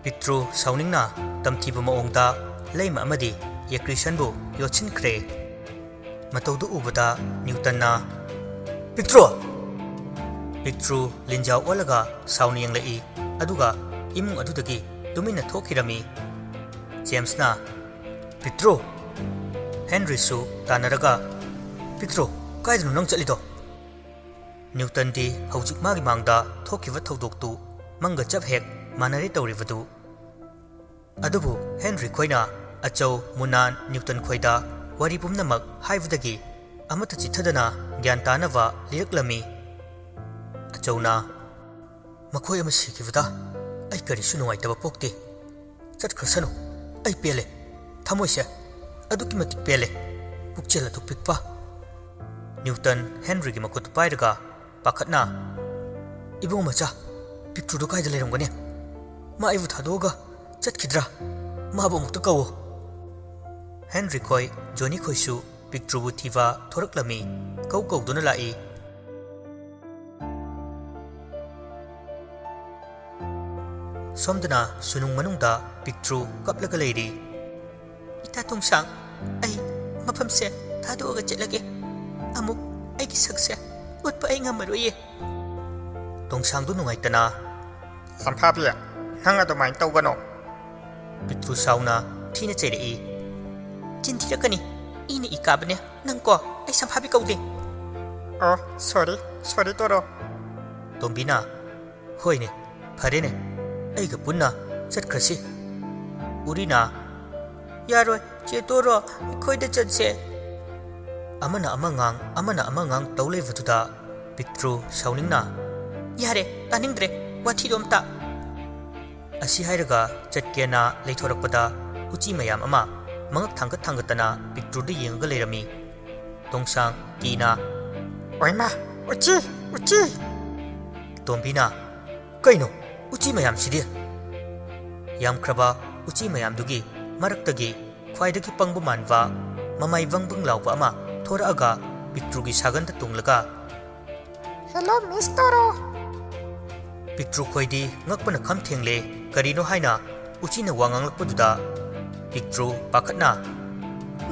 ꯄꯤꯛꯇ꯭ꯔꯨ ꯁꯥꯎꯅꯤꯡꯅ ꯇꯝꯊꯤꯕ ꯃꯑꯣꯡꯗ ꯂꯩꯃ ꯑꯃꯗꯤ ꯌꯦꯀ꯭ꯔꯤꯁꯟꯕꯨ ꯌꯣꯠꯁꯤꯟꯈ꯭ꯔꯦ꯫ ꯃꯇꯧꯗꯨ ꯎꯕꯗ ꯅ꯭ꯌꯨꯇꯟꯅ ꯄꯤꯛꯇ꯭ꯔꯨ! ꯄꯤꯛꯇ꯭ꯔꯨ ꯂꯤꯟꯖꯥꯎ ꯑꯣꯜꯂꯒ ꯁꯥꯎꯅ ꯌꯦꯡꯂꯛꯏ ꯑꯗꯨꯒ ꯏꯃꯨꯡ ꯑꯗꯨꯗꯒꯤ ꯇꯨꯃꯤꯟꯅ ꯊꯣꯛꯈꯤꯔꯝꯃꯤ꯫ ꯖꯦꯝꯁꯅ ꯄꯤꯛꯇ꯭ꯔꯨ! ꯍꯦꯟꯔꯤꯁꯨ ꯇꯥꯟꯅꯔꯒ ꯄꯤꯛꯇ꯭ꯔꯨ ꯀꯥꯏꯗꯅꯣ ꯅꯪ ꯆꯠꯂꯤꯗꯣ? ꯅ꯭ꯌꯨꯇꯟꯗꯤ ꯍꯧꯖꯤꯛ ꯃꯥꯒꯤ ꯃꯥꯡꯗ ꯊꯣꯛꯈꯤꯕ ꯊꯧꯗꯣꯛꯇꯨ ꯃꯪꯒ ꯆꯞ ꯍꯦꯛ ꯃꯥꯟꯅꯔꯦ ꯇꯧꯔꯤꯕꯗꯨ꯫ ꯑꯗꯨꯕꯨ ꯍꯦꯟꯔꯤ ꯈꯣꯏꯅ ꯑꯆꯧ ꯃꯨꯅꯥꯟ ꯅ꯭ꯌꯨꯇꯟ ꯈꯣꯏꯗ ꯋꯥꯔꯤ ꯄꯨꯝꯅꯃꯛ ꯍꯥꯏꯕꯗꯒꯤ ꯑꯃꯠꯇ ꯆꯤꯠꯊꯗꯅ ꯒ꯭ꯌꯥꯟ ꯇꯥꯅꯕ ꯂꯤꯔꯛꯂꯝꯃꯤ꯫ ꯑꯆꯧꯅ ꯃꯈꯣꯏ ꯑꯃ ꯁꯤꯈꯤꯕꯗ ꯑꯩ ꯀꯔꯤꯁꯨ ꯅꯨꯡꯉꯥꯏꯇꯕ ꯄꯣꯛꯇꯦ꯫ ꯆꯠꯈ꯭ꯔꯁꯅꯨ ꯑꯩ ꯄꯦꯜꯂꯦ ꯊꯃꯣꯏꯁꯦ ꯑꯗꯨꯛꯀꯤ ꯃꯇꯤꯛ ꯄꯦꯜꯂꯦ ꯄꯨꯛꯆꯦꯜ ꯑꯗꯨꯛ ꯄꯤꯛꯄ꯫ ꯅ꯭ꯌꯨꯇꯟ ꯍꯦꯟꯔꯤꯒꯤ ꯃꯈꯨꯠꯇꯨ ꯄꯥꯏꯔꯒ ꯄꯥꯈꯠꯅ ꯏꯕꯨꯡ ꯃꯆꯥ ꯄꯤꯛꯇ꯭ꯔꯨꯗꯣ ꯀꯥꯏꯗ ꯂꯩꯔꯝꯒꯅꯤ? ꯃꯥ ꯑꯩꯕꯨ ꯊꯥꯗꯣꯛꯑꯒ ꯆꯠꯈꯤꯗ꯭ꯔꯥ? ꯃꯥꯕꯨ ꯑꯃꯨꯛꯇ ꯀꯧꯋꯣ꯫ ꯍꯦꯟꯔꯤ ꯈꯣꯏ ꯖꯣꯅꯤ ꯈꯣꯏꯁꯨ ꯄꯤꯛꯇ꯭ꯔꯨꯕꯨ ꯊꯤꯕ ꯊꯣꯔꯛꯂꯝꯃꯤ ꯀꯧꯗꯨꯅ ꯂꯥꯛꯏ꯫ ꯁꯣꯝꯗꯅ ꯁꯨꯅꯨꯡ ꯃꯅꯨꯡꯗ ꯄꯤꯛꯇ꯭ꯔꯨ ꯀꯞꯂꯒ ꯂꯩꯔꯤ꯫ ꯏꯇꯥ ꯇꯣꯡꯁꯥꯡ ꯑꯩ ꯃꯐꯝꯁꯦ ꯊꯥꯗꯣꯛꯑꯒ ꯆꯠꯂꯒꯦ ꯑꯃꯨꯛ ꯑꯩꯒꯤ ꯁꯛꯁꯦ ꯎꯠꯄ ꯑꯩ ꯉꯝꯃꯔꯣꯏꯌꯦ꯫ ꯇꯣꯡꯁꯥꯡꯗꯨ ꯅꯨꯡꯉꯥꯏꯇꯅ ꯁꯝꯐꯥꯕꯤ ꯅꯪ ꯑꯗꯨꯃꯥꯏꯅ ꯇꯧꯒꯅꯣ꯫ ꯄꯤꯛꯇ꯭ꯔꯨ ꯁꯥꯎꯅ ꯊꯤꯅ ꯆꯩꯔꯛꯏ꯫ ꯆꯤꯟ ꯊꯤꯔꯛꯀꯅꯤ ꯏꯅ ꯏꯀꯥꯕꯅꯦ ꯅꯪꯀꯣ ꯑꯩ ꯁꯝꯐꯥꯕꯤ ꯀꯧꯗꯦ꯫ ꯑꯣ ꯁꯣꯔꯤ ꯇꯣꯔꯣ꯫ ꯇꯣꯝꯕꯤꯅ ꯍꯣꯏꯅꯦ ꯐꯔꯦꯅꯦ ꯑꯩꯒ ꯄꯨꯟꯅ ꯆꯠꯈ꯭ꯔꯁꯤ꯫ ꯎꯔꯤꯅ ꯌꯥꯔꯣꯏ ꯆꯦ ꯇꯣꯔꯣ ꯑꯩꯈꯣꯏꯗ ꯆꯠꯁꯦ꯫ amana amangang tau levaduda Pictru sauningna Yare, taningdre, wathidom ta. asi hairaga chatkena leithorakpada uchi mayam ama mangak thangatana Pictru de yenga lerami tongsang kina Oima, uchi. tombina kaino uchi mayam sidi yamkraba uchi mayam dugi maraktagi khwaidagi pangbu manwa mamai wangbang lawba ama thoraaga Pictru gi saganda tunglaga Hello, Miss Toro. Pictru khoidi ngakpana kham thengle karino haina uchina wangang lakpaduda Pictru pakhatna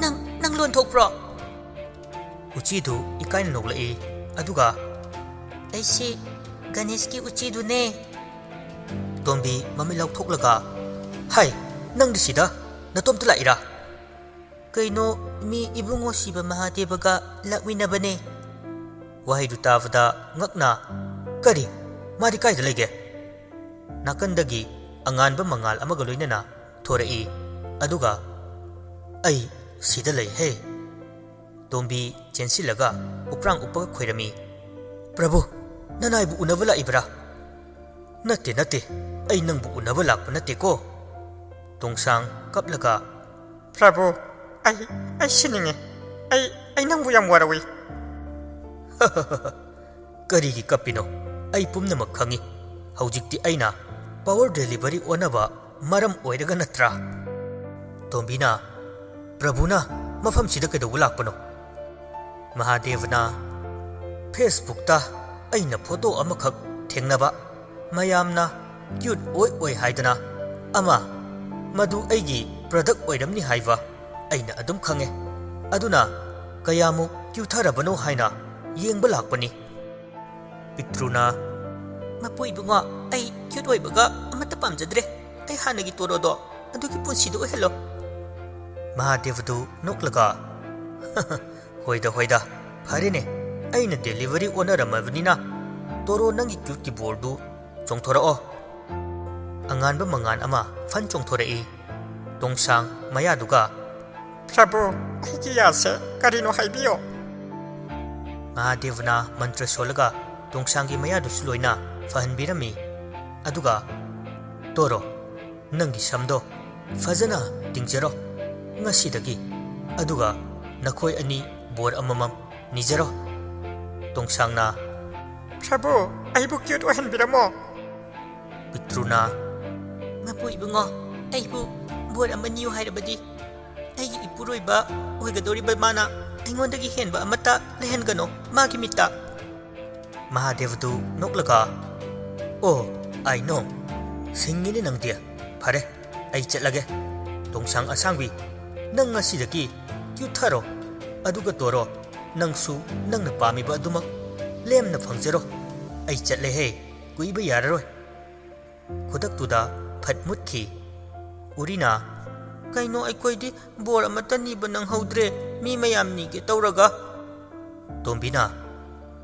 Nang lon thok pro. uchi du ikaina noglai aduga Aisi Ganesh ki uchi du ne. tombi mami lauthoklaga hai nang disida natom tula ira Kaino mi ibungo siba Mahadevaga lakwinabane. wahai du tavada ngakna kari mari kaida lege nakandagi anganba mangal amaga loinana thorai aduga ai sida lei he tombi chensilaga uprang upaga khoirami prabhu nanaibu unabala ibra natte ai nangbu unaba lakpa natte ko tongsang kaplaga Prabhu, ai sininge. Ai nang buyam warawi. karigi kapino ai pumnamak khangi haujikti aina power delivery onaba maram oiraga natra tombina prabhuna mafam sida kedawu lakpano mahadevna facebook ta aina photo amakhak thengnaba mayamna cute oi haidana ama madu aigi product oiramni haiva aina adum khange aduna kayamu kyutharabano haina yengba lakpani Pictruna Mapu ibungo ai cute oibaga amata pamjadre. Ai hanagi torodo adugi punsido hello. Mahadevadu noklaga hoida pharine aina delivery onaramavnina toro nangi cute boardu chongthorao anganba mangan ama fan chongthorai tongsang mayaduga Prabhu, aigi yase karino haibiyo. Mahadevna mantra solaga tongsangi mayadu suloina fahanbirami aduga toro nangi samdo fazana tingjaro ngasidagi aduga nakhoi ani bor amamam nijaro tongsangna Prabhu, aibu cute ohen biramo. Pictruna Mapu ibungo aibu bor amaniu hairabadi. Ai ipuroiba oigadoriba mana aingondagi henba amata lehengano magi mita. Mahadevadu noklaga oh I know singini nangdia phare ai chatlage tongsang asangbi nang ngasidagi kyutharo aduga toro nangsu nangna pamiba adumak lemna phangjaro ai chatle he kuiba yararoi khudak tuda phatmutkhi urina Kaino aikoidi bor amata niba nang haudre mi mayam ni ge tawraga. tombina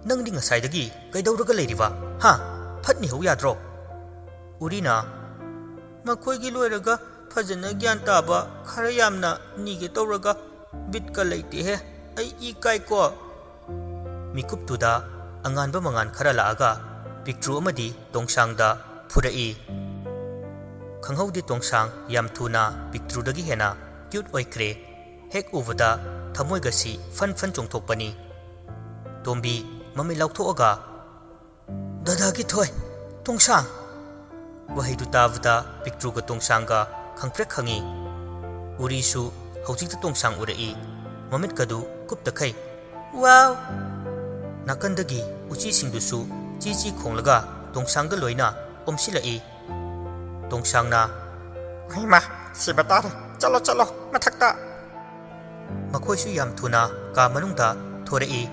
nangdi ngasaidagi kaidawraga leiriwa ha phatni ho yadro urina Makoigi loiraga fajana gyan taba khara yamna nige tawraga bitka leite he. Ai ikai ko. mikuptuda anganba mangan khara laaga Pictru amadi tongsangda phurai khanghaudi tongsang yam thuna Pictru dagi hena cute oikre hek uvada thamoigasi fan chongthokpani tombi mami lauthoaga dadagi thoi tongsang wahai du tavda Pictru ga tongsanga khangprek khangi urisu haujikta tongsang urai mamit kadu kupta khai Wow. nakandagi uchi singdusu chi khonglaga tongsangda loina omsilai tongsangna Oima, sibatare. Chalo, mathakta. makhoisu yam thuna ka manungda thorai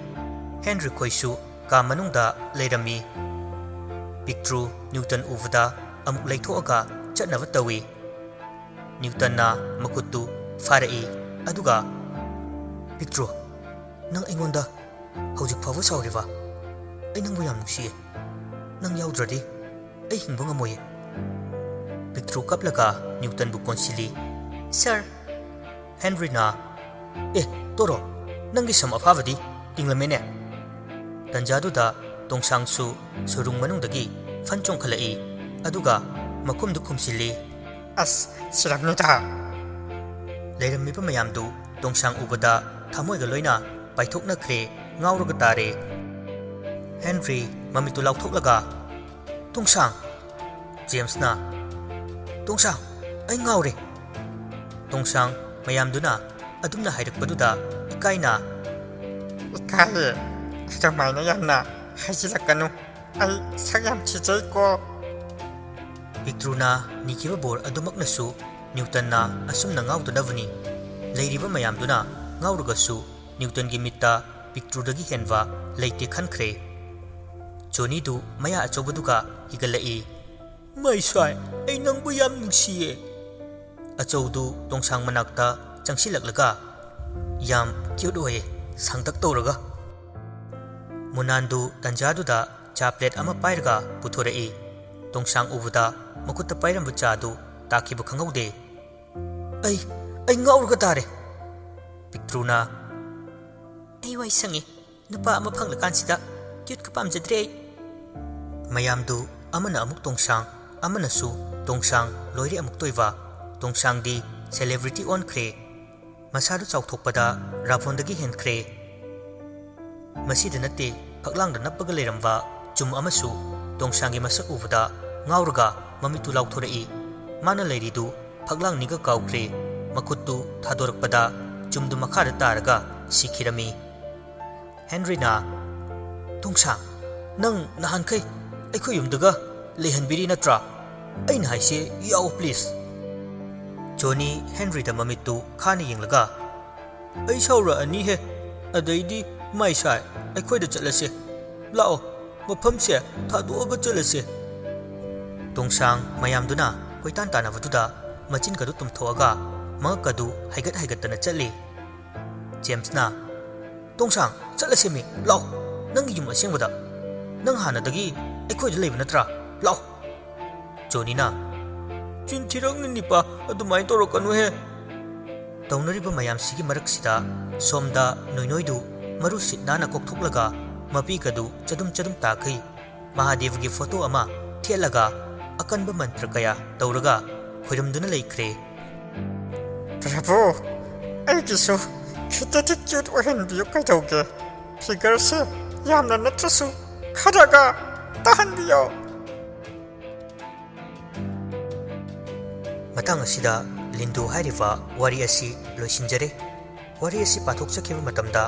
Henry khoisu ka manungda leirami Pictru Newton uvada amuk leithoaga chatnava tawi Newton na makutu farai aduga Pictru nang aingonda hojik phawa sauriwa ai nangbu yam nungsiye nang yaudradi ai hingba ngamoye Pictru kaplaga Newton bu konsili Sir. Henry na toro ꯅꯪꯒꯤ ꯁꯝ ꯑꯐꯥꯕꯗꯤ ꯇꯤꯡꯂꯝꯃꯦꯅꯦ ꯇꯟꯖꯥꯗꯨꯗ ꯇꯣꯡꯁꯥꯡꯁꯨ ꯁꯨꯔꯨꯡ ꯃꯅꯨꯡꯗꯒꯤ ꯐꯟ ꯆꯣꯡꯈꯠꯂꯛꯏ ꯑꯗꯨꯒ ꯃꯈꯨꯝꯗꯨ ꯈꯨꯝꯁꯤꯜꯂꯤ ꯑꯁ ꯁꯤꯔꯝꯅꯤꯗ ꯂꯩꯔꯝꯃꯤꯕ ꯃꯌꯥꯝꯗꯨ ꯇꯣꯡꯁꯥꯡ ꯎꯕꯗ ꯊꯃꯣꯏꯒ ꯂꯣꯏꯅ ꯄꯥꯏꯊꯣꯛꯅꯈ꯭ꯔꯦ ꯉꯥꯎꯔꯒ ꯇꯥꯔꯦ ꯍꯦꯟꯔꯤ ꯃꯃꯤꯠꯇꯨ ꯂꯥꯎꯊꯣꯛꯂꯒ ꯇꯣꯡꯁꯥꯡ ꯖꯦꯝꯁꯅ ꯇꯣꯡꯁꯥꯡ ꯑꯩ ꯉꯥꯎꯔꯦ ꯇꯣꯡꯁꯥꯡ ꯃꯌꯥꯝꯗꯨꯅ ꯑꯗꯨꯝꯅ ꯍꯥꯏꯔꯛꯄꯗꯨꯗ ꯏꯀꯥꯏꯅ ꯏꯀꯥꯏꯌꯦ ꯑꯗꯨꯃꯥꯏꯅ ꯌꯥꯝꯅ ꯍꯥꯏꯖꯤꯜꯂꯛꯀꯅꯨ ꯑꯩ ꯁꯛ ꯌꯥꯝ ꯊꯤꯖꯩꯀꯣ ꯄꯤꯛꯇ꯭ꯔꯨꯅ ꯅꯤꯈꯤꯕ ꯕꯣꯔ ꯑꯗꯨꯃꯛꯅꯁꯨ ꯅ꯭ꯌꯨꯇꯟꯅ ꯑꯁꯨꯝꯅ ꯉꯥꯎꯗꯅꯕꯅꯤ ꯂꯩꯔꯤꯕ ꯃꯌꯥꯝꯗꯨꯅ ꯉꯥꯎꯔꯒꯁꯨ ꯅ꯭ꯌꯨꯇꯟꯒꯤ ꯃꯤꯠꯇ ꯄꯤꯛꯇ꯭ꯔꯨꯗꯒꯤ ꯍꯦꯟꯕ ꯂꯩꯇꯦ ꯈꯟꯈ꯭ꯔꯦ ꯖꯣꯅꯤꯗꯨ ꯃꯌꯥ ꯑꯆꯧꯕꯗꯨꯒ ꯍꯤꯒꯠꯂꯛꯏ ꯃꯩ ꯁ꯭ꯋꯥꯏ ꯑꯩ ꯅꯪꯕꯨ ꯌꯥꯝ ꯅꯨꯡꯁꯤꯌꯦ ꯑꯆꯧꯗꯨ ꯇꯣꯡꯁꯥꯡ ꯃꯅꯥꯛꯇ ꯆꯪꯁꯤꯜꯂꯛꯂꯒ ꯌꯥꯝ ꯀ꯭ꯌꯨꯠ ꯑꯣꯏꯌꯦ ꯁꯥꯡꯇꯛ ꯇꯧꯔꯒ ꯃꯨꯅꯥꯟꯗꯨ ꯇꯟꯖꯥꯗꯨꯗ ꯆꯥ ꯄ꯭ꯂꯦꯠ ꯑꯃ ꯄꯥꯏꯔꯒ ꯄꯨꯊꯣꯔꯛꯏ ꯇꯣꯡꯁꯥꯡ ꯎꯕꯗ ꯃꯈꯨꯠꯇ ꯄꯥꯏꯔꯝꯕ ꯆꯥꯗꯨ ꯇꯥꯈꯤꯕ ꯈꯪꯍꯧꯗꯦ ꯑꯩ ꯉꯥꯎꯔꯒ ꯇꯥꯔꯦ ꯄꯤꯛꯇ꯭ꯔꯨꯅ ꯑꯩ ꯋꯥꯏ ꯁꯪꯉꯤ ꯅꯨꯄꯥ ꯑꯃ ꯐꯪꯂꯀꯥꯟꯁꯤꯗ ꯀ꯭ꯌꯨꯠꯀ ꯄꯥꯝꯖꯗ꯭ꯔꯦ ꯑꯩ ꯃꯌꯥꯝꯗꯨ ꯑꯃꯅ ꯑꯃꯨꯛ ꯇꯣꯡꯁꯥꯡ ꯑꯃꯅꯁꯨ ꯇꯣꯡꯁꯥꯡ ꯂꯣꯏꯔꯦ ꯑꯃꯨꯛ ꯇꯣꯏꯕ ꯇꯣꯡꯁꯥꯡꯗꯤ ꯁꯦꯂꯦꯕ꯭ꯔꯤꯇꯤ ꯑꯣꯟꯈ꯭ꯔꯦ ꯃꯁꯥꯗꯨ ꯆꯥꯎꯊꯣꯛꯄꯗ ꯔꯥꯕꯣꯟꯗꯒꯤ ꯍꯦꯟꯈ꯭ꯔꯦ ꯃꯁꯤꯗ ꯅꯠꯇꯦ ꯐꯛꯂꯥꯡꯗ ꯅꯞꯄꯒ ꯂꯩꯔꯝꯕ ꯆꯨꯝ ꯑꯃꯁꯨ ꯇꯣꯡꯁꯥꯡꯒꯤ ꯃꯁꯛ ꯎꯕꯗ ꯉꯥꯎꯔꯒ ꯃꯃꯤꯠꯇꯨ ꯂꯥꯎꯊꯣꯔꯛꯏ ꯃꯥꯅ ꯂꯩꯔꯤꯗꯨ ꯐꯛꯂꯥꯡꯅꯤꯒ ꯀꯥꯎꯈ꯭ꯔꯦ ꯃꯈꯨꯠꯇꯨ ꯊꯥꯗꯣꯔꯛꯄꯗ ꯆꯨꯝꯗꯨ ꯃꯈꯥꯗ ꯇꯥꯔꯒ ꯁꯤꯈꯤꯔꯝꯃꯤ ꯍꯦꯟꯔꯤꯅ ꯇꯣꯡꯁꯥꯡ ꯅꯪ ꯅꯍꯥꯟꯈꯩ ꯑꯩꯈꯣꯏ ꯌꯨꯝꯗꯒ ꯂꯩꯍꯟꯕꯤꯔꯤ ꯅꯠꯇ꯭ꯔꯥ ꯑꯩꯅ ꯍꯥꯏꯁꯦ ꯌꯥꯎ ꯄ꯭ꯂꯤꯖ ꯖꯣꯅꯤ ꯍꯦꯟꯔꯤꯗ ꯃꯃꯤꯠꯇꯨ ꯈꯥꯅ ꯌꯦꯡꯂꯒ ꯑꯩ ꯁꯥꯎꯔꯛꯑꯅꯤꯍꯦ ꯑꯗꯩꯗꯤ ꯃꯥꯏ ꯁꯥꯏ ꯑꯩꯈꯣꯏꯗ ꯆꯠꯂꯁꯦ ꯂꯥꯛꯑꯣ ꯃꯐꯝꯁꯦ ꯊꯥꯗꯣꯛꯑꯒ ꯆꯠꯂꯁꯦ ꯇꯣꯡꯁꯥꯡ ꯃꯌꯥꯝꯗꯨꯅ ꯀꯣꯏꯇꯥꯟ ꯇꯥꯟꯅꯕꯗꯨꯗ ꯃꯆꯤꯟꯒꯗꯨ ꯇꯨꯝꯊꯣꯛꯑꯒ ꯃꯉꯛꯀꯗꯨ ꯍꯥꯏꯒꯠ ꯍꯥꯏꯒꯠꯇꯅ ꯆꯠꯂꯤ ꯖꯦꯝꯁꯅ ꯇꯣꯡꯁꯥꯡ ꯆꯠꯂꯁꯦꯃꯤ ꯂꯥꯛꯑꯣ ꯅꯪꯒꯤ ꯌꯨꯝ ꯑꯁꯦꯡꯕꯗ ꯅꯪ ꯍꯥꯟꯅꯗꯒꯤ ꯑꯩꯈꯣꯏꯗ ꯂꯩꯕ ꯅꯠꯇ꯭ꯔꯥ ꯂꯥꯛꯑꯣ ꯖꯣꯅꯤꯅ ꯆꯤꯟꯊꯤꯔꯛꯅꯤ ꯅꯤꯄꯥ ꯑꯗꯨꯃꯥꯏꯅ ꯇꯧꯔꯛꯀꯅꯨꯍꯦ ꯇꯧꯅꯔꯤꯕ ꯃꯌꯥꯝꯁꯤꯒꯤ ꯃꯔꯛꯁꯤꯗ ꯁꯣꯝꯗ ꯅꯣꯏꯅꯣꯏꯗꯨ ꯃꯔꯨ ꯁꯤꯠ ꯅꯥꯟꯅ ꯀꯣꯛꯊꯣꯛꯂꯒ ꯃꯄꯤꯒꯗꯨ ꯆꯗꯨꯝ ꯆꯗꯨꯝ ꯇꯥꯈꯩ ꯃꯍꯥꯗꯦꯕꯒꯤ ꯐꯣꯇꯣ ꯑꯃ ꯊꯦꯠꯂꯒ ꯑꯀꯟꯕ ꯃꯟꯇ꯭ꯔ ꯀꯌꯥ ꯇꯧꯔꯒ ꯈꯣꯏꯔꯝꯗꯨꯅ ꯂꯩꯈ꯭ꯔꯦ ꯄ꯭ꯔꯚꯨ ꯑꯩꯒꯤꯁꯨ ꯈꯤꯇꯗꯤ ꯀ꯭ꯌꯨꯠ ꯑꯣꯏꯍꯟꯕꯤꯌꯨ ꯀꯩꯗꯧꯒꯦ ꯐꯤꯒꯔꯁꯦ ꯌꯥꯝꯅ ꯅꯠꯇ꯭ꯔꯁꯨ ꯈꯔꯒ ꯇꯥꯍꯟꯕꯤꯌꯣ ꯃꯇꯥꯡ ꯑꯁꯤꯗ ꯂꯤꯟꯗꯨ ꯍꯥꯏꯔꯤꯕ ꯋꯥꯔꯤ ꯑꯁꯤ ꯂꯣꯏꯁꯤꯟꯖꯔꯦ ꯋꯥꯔꯤ ꯑꯁꯤ ꯄꯥꯊꯣꯛꯆꯈꯤꯕ ꯃꯇꯝꯗ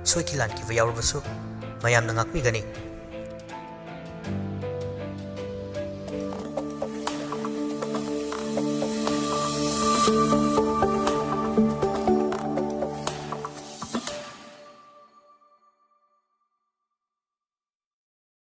ꯁꯣꯏꯈꯤ ꯂꯥꯟꯈꯤꯕ ꯌꯥꯎꯔꯕꯁꯨ ꯃꯌꯥꯝꯅ ꯉꯥꯛꯄꯤꯒꯅꯤ